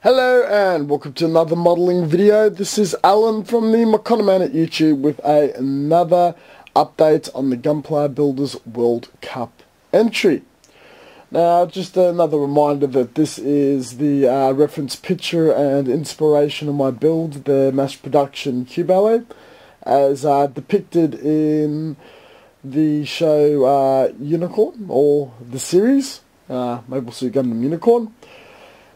Hello and welcome to another modelling video. This is Alan from the Man at YouTube with another update on the Gunpla Builders World Cup entry. Now, just another reminder that this is the reference picture and inspiration of my build, the mass production Qubeley, as depicted in the show Unicorn, or the series, Maple Suit Gundam Unicorn.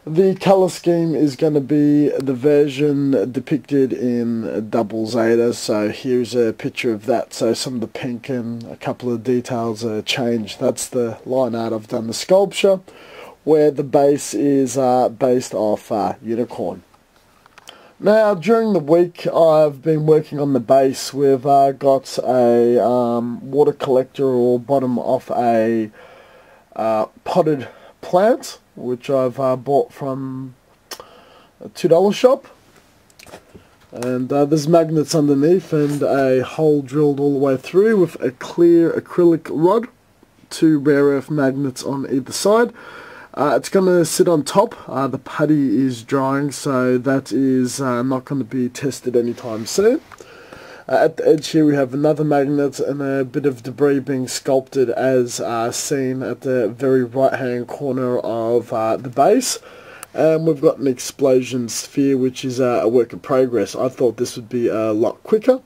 The colour scheme is going to be the version depicted in Double Zeta, so here's a picture of that. So some of the pink and a couple of details are changed. That's the line art. I've done the sculpture, where the base is based off Unicorn. Now, during the week I've been working on the base. We've got a water collector or bottom off a potted plant, which I've bought from a $2 shop, and there's magnets underneath and a hole drilled all the way through with a clear acrylic rod, 2 rare earth magnets on either side. It's going to sit on top. The putty is drying, so that is not going to be tested anytime soon. At the edge here we have another magnet and a bit of debris being sculpted as seen at the very right hand corner of the base. And we've got an explosion sphere, which is a work in progress. I thought this would be a lot quicker,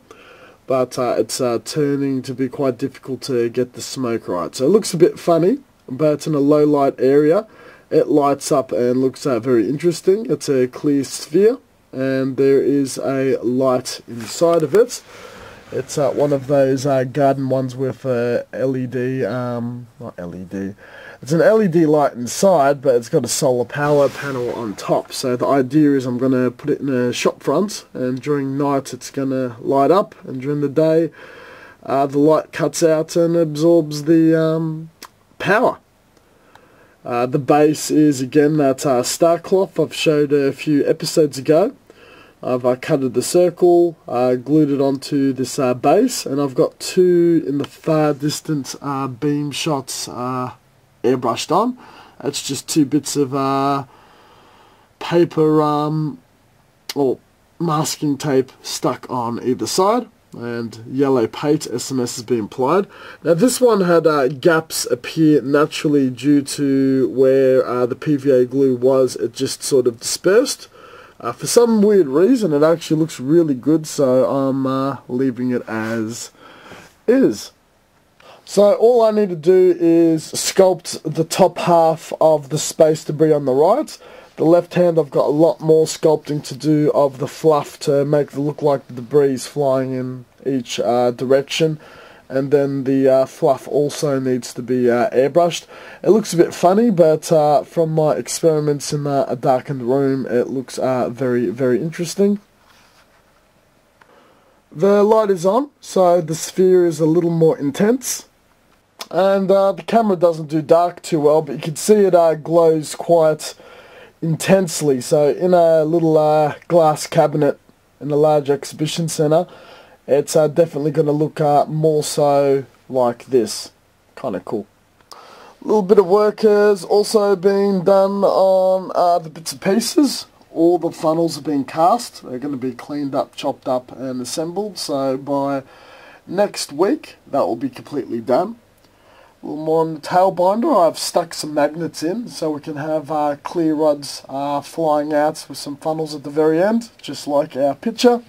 but it's turning to be quite difficult to get the smoke right. So it looks a bit funny, but in a low light area it lights up and looks very interesting. It's a clear sphere, and there is a light inside of it. It's one of those garden ones with LED, not LED, it's an LED light inside, but it's got a solar power panel on top. So the idea is I'm going to put it in a shop front, and during night it's going to light up, and during the day the light cuts out and absorbs the power. The base is again that star cloth I've showed a few episodes ago. I've cutted the circle, glued it onto this base, and I've got 2 in the far distance beam shots airbrushed on. That's just 2 bits of paper or masking tape stuck on either side, and yellow paint SMS has been applied. Now this one had gaps appear naturally due to where the PVA glue was. It just sort of dispersed. For some weird reason it actually looks really good, so I'm leaving it as is. So all I need to do is sculpt the top half of the space debris on the right. The left hand I've got a lot more sculpting to do of the fluff to make it look like the debris is flying in each direction. And then the fluff also needs to be airbrushed. It looks a bit funny, but from my experiments in a darkened room, it looks very, very interesting. The light is on, so the sphere is a little more intense. And the camera doesn't do dark too well, but you can see it glows quite intensely. So in a little glass cabinet in a large exhibition centre, it's definitely going to look more so like this. Kind of cool. A little bit of work has also been done on the bits and pieces. All the funnels have been cast. They're going to be cleaned up, chopped up and assembled. So by next week that will be completely done. A little more on the tail binder. I've stuck some magnets in so we can have clear rods flying out with some funnels at the very end, just like our picture.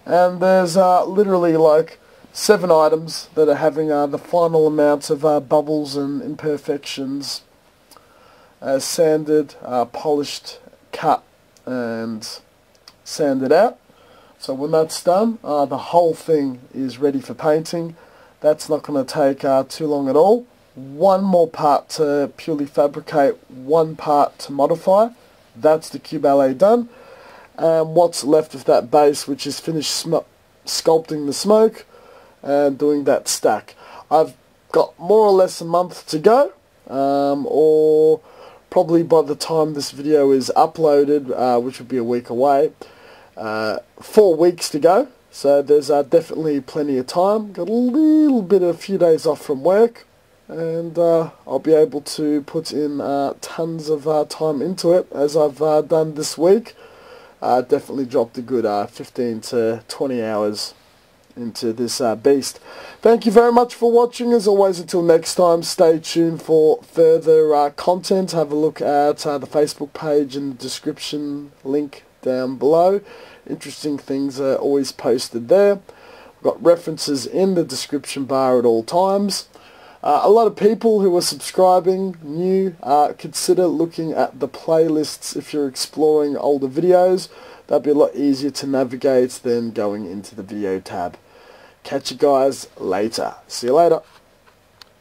And there's literally like 7 items that are having the final amounts of bubbles and imperfections sanded, polished, cut and sanded out. So when that's done, the whole thing is ready for painting. That's not going to take too long at all. One more part to purely fabricate, 1 part to modify. That's the Qubeley done. And what's left of that base, which is finished sculpting the smoke and doing that stack. I've got more or less a month to go, or probably by the time this video is uploaded, which will be a week away, 4 weeks to go. So there's definitely plenty of time. Got a few days off from work. and I'll be able to put in tons of time into it, as I've done this week. Definitely dropped a good 15 to 20 hours into this beast. Thank you very much for watching. As always, until next time, stay tuned for further content. Have a look at the Facebook page and the description link down below. Interesting things are always posted there. I've got references in the description bar at all times. A lot of people who are subscribing new consider looking at the playlists if you're exploring older videos. That'd be a lot easier to navigate than going into the video tab. Catch you guys later. See you later.